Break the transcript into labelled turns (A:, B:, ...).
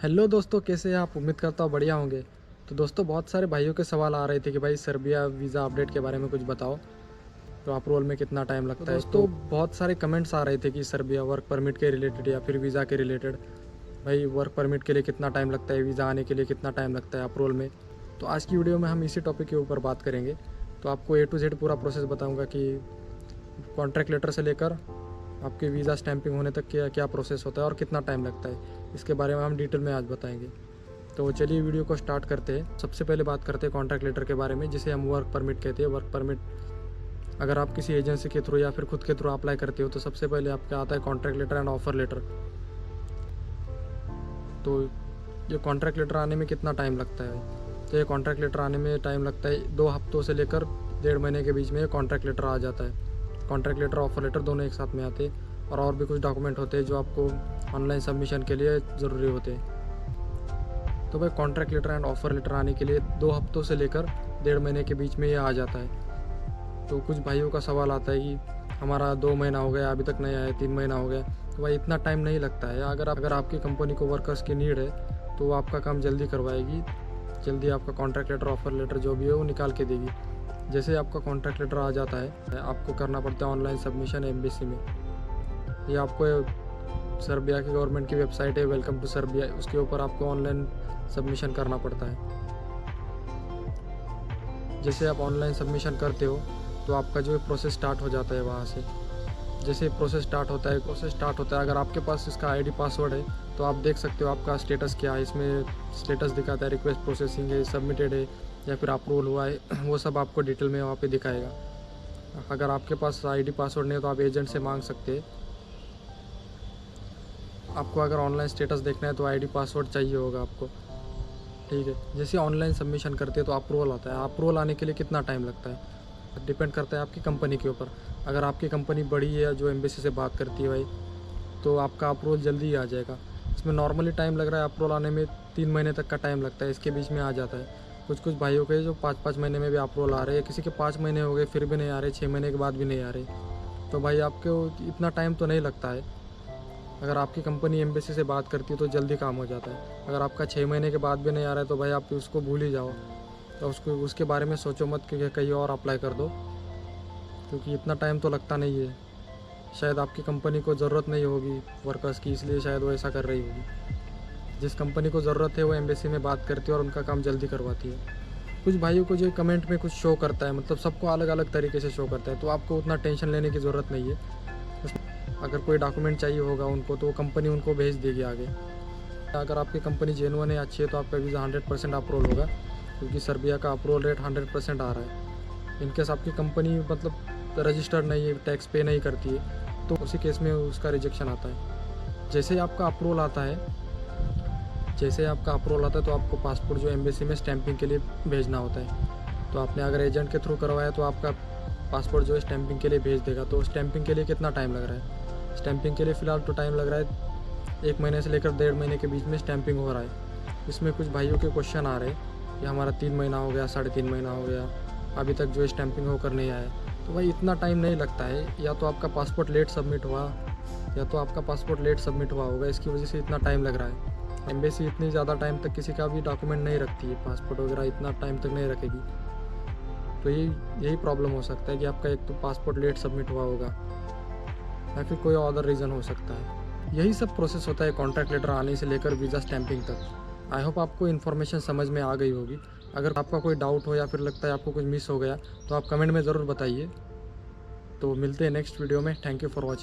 A: Hello दोस्तों, कैसे हैं आप? उम्मीद करता हूँ बढ़िया होंगे। तो दोस्तों, बहुत सारे भाइयों के सवाल आ रहे थे कि भाई सर्बिया वीज़ा अपडेट के बारे में कुछ बताओ। तो अप्रूवल में कितना टाइम लगता है? दोस्तों, बहुत सारे कमेंट्स आ रहे थे कि सर्बिया वर्क परमिट के रिलेटेड या फिर वीज़ा के रिलेटेड। भाई वर्क परमिट के लिए कितना टाइम लगता है, वीज़ा आने के लिए कितना टाइम लगता है, अप्रूवल में। तो आज की वीडियो में हम इसी टॉपिक के ऊपर बात करेंगे। तो आपको A to Z पूरा प्रोसेस बताऊँगा कि कॉन्ट्रैक्ट लेटर से लेकर आपके वीज़ा स्टैंपिंग होने तक क्या क्या प्रोसेस होता है और कितना टाइम लगता है। इसके बारे में हम डिटेल में आज बताएंगे। तो चलिए वीडियो को स्टार्ट करते हैं। सबसे पहले बात करते हैं कॉन्ट्रैक्ट लेटर के बारे में, जिसे हम वर्क परमिट कहते हैं। वर्क परमिट अगर आप किसी एजेंसी के थ्रू या फिर खुद के थ्रू अप्लाई करते हो तो सबसे पहले आपका आता है contract letter and offer letter. तो ये कॉन्ट्रैक्ट लेटर आने में कितना टाइम लगता है? तो ये कॉन्ट्रैक्ट लेटर आने में टाइम लगता है 2 हफ्तों से लेकर 1.5 महीने के बीच में ये कॉन्ट्रैक्ट लेटर आ जाता है। कॉन्ट्रैक्ट लेटर ऑफर लेटर दोनों एक साथ में आते हैं, और भी कुछ डॉक्यूमेंट होते हैं जो आपको ऑनलाइन सबमिशन के लिए ज़रूरी होते हैं। तो भाई contract letter and offer letter आने के लिए 2 हफ्तों से लेकर 1.5 महीने के बीच में ये आ जाता है। तो कुछ भाइयों का सवाल आता है कि हमारा 2 महीना हो गया अभी तक नहीं आया, 3 महीना हो गया। तो भाई इतना टाइम नहीं लगता है। अगर आपकी कंपनी को वर्कर्स की नीड है तो वो आपका काम जल्दी करवाएगी, जल्दी आपका कॉन्ट्रैक्ट लेटर ऑफर लेटर जो भी है वो निकाल के देगी। जैसे आपका कॉन्ट्रैक्ट लेटर आ जाता है, आपको करना पड़ता है ऑनलाइन सबमिशन एम्बेसी में। ये आपको सर्बिया की गवर्नमेंट की वेबसाइट है वेलकम टू सर्बिया, उसके ऊपर आपको ऑनलाइन सबमिशन करना पड़ता है। जैसे आप ऑनलाइन सबमिशन करते हो तो आपका जो प्रोसेस स्टार्ट हो जाता है वहाँ से। जैसे प्रोसेस स्टार्ट होता है अगर आपके पास इसका आईडी पासवर्ड है तो आप देख सकते हो आपका स्टेटस क्या है। इसमें स्टेटस दिखाता है रिक्वेस्ट प्रोसेसिंग है, सबमिटेड है या फिर अप्रूवल हुआ है, वो सब आपको डिटेल में वहाँ पे दिखाएगा। अगर आपके पास आईडी पासवर्ड नहीं है तो आप एजेंट से मांग सकते हैं। आपको अगर ऑनलाइन स्टेटस देखना है तो आईडी पासवर्ड चाहिए होगा आपको, ठीक है। जैसे ऑनलाइन सबमिशन करते हैं तो अप्रूवल आता है। अप्रूवल आने के लिए कितना टाइम लगता है डिपेंड करता है आपकी कंपनी के ऊपर। अगर आपकी कंपनी बड़ी है जो एम्बेसी से बात करती है भाई, तो आपका अप्रूवल जल्दी ही आ जाएगा। इसमें नॉर्मली टाइम लग रहा है अप्रूवल आने में 3 महीने तक का टाइम लगता है, इसके बीच में आ जाता है। कुछ भाइयों के जो 5-5 महीने में भी अप्रूवल आ रहे हैं, किसी के 5 महीने हो गए फिर भी नहीं आ रहे, 6 महीने के बाद भी नहीं आ रहे। तो भाई आपको इतना टाइम तो नहीं लगता है। अगर आपकी कंपनी एम्बेसी से बात करती है तो जल्दी काम हो जाता है। अगर आपका 6 महीने के बाद भी नहीं आ रहा है तो भाई आप उसको भूल ही जाओ। तो उसके बारे में सोचो मत कि कहीं और अप्लाई कर दो, क्योंकि इतना टाइम तो लगता नहीं है। शायद आपकी कंपनी को ज़रूरत नहीं होगी वर्कर्स की, इसलिए शायद वो ऐसा कर रही होगी। जिस कंपनी को ज़रूरत है वो एम्बेसी में बात करती है और उनका काम जल्दी करवाती है। कुछ भाइयों को जो कमेंट में कुछ शो करता है, मतलब सबको अलग अलग तरीके से शो करता है, तो आपको उतना टेंशन लेने की ज़रूरत नहीं है। अगर कोई डॉक्यूमेंट चाहिए होगा उनको तो कंपनी उनको भेज देगी आगे। अगर आपकी कंपनी जेन्युइन है, अच्छी है, तो आपका वीज़ा 100% अप्रूवल होगा, क्योंकि सर्बिया का अप्रूवल रेट 100% आ रहा है। इनकेस आपकी कंपनी मतलब रजिस्टर्ड नहीं है, टैक्स पे नहीं करती है, तो उसी केस में उसका रिजेक्शन आता है। जैसे आपका अप्रूवल आता है तो आपको पासपोर्ट जो एम्बेसी में स्टैंपिंग के लिए भेजना होता है। तो आपने अगर एजेंट के थ्रू करवाया तो आपका पासपोर्ट जो है स्टैंपिंग के लिए भेज देगा। तो स्टैंपिंग के लिए कितना टाइम लग रहा है? स्टैंपिंग के लिए फ़िलहाल तो टाइम लग रहा है 1 महीने से लेकर 1.5 महीने के बीच में स्टैंपिंग हो रहा है। इसमें कुछ भाइयों के क्वेश्चन आ रहे हैं कि हमारा 3 महीना हो गया, 3.5 महीना हो गया, अभी तक जो है स्टैंपिंग होकर नहीं आया। तो भाई इतना टाइम नहीं लगता है। या तो आपका पासपोर्ट लेट सबमिट हुआ होगा, इसकी वजह से इतना टाइम लग रहा है। एम्बेसी इतनी ज़्यादा टाइम तक किसी का भी डॉक्यूमेंट नहीं रखती है, पासपोर्ट वगैरह इतना टाइम तक नहीं रखेगी। तो यही प्रॉब्लम हो सकता है कि आपका एक तो पासपोर्ट लेट सबमिट हुआ होगा या फिर कोई अदर रीज़न हो सकता है। यही सब प्रोसेस होता है कॉन्ट्रैक्ट लेटर आने से लेकर वीज़ा स्टैंपिंग तक। आई होप आपको इन्फॉर्मेशन समझ में आ गई होगी। अगर आपका कोई डाउट हो या फिर लगता है आपको कुछ मिस हो गया तो आप कमेंट में ज़रूर बताइए। तो मिलते हैं नेक्स्ट वीडियो में। Thank you for watching.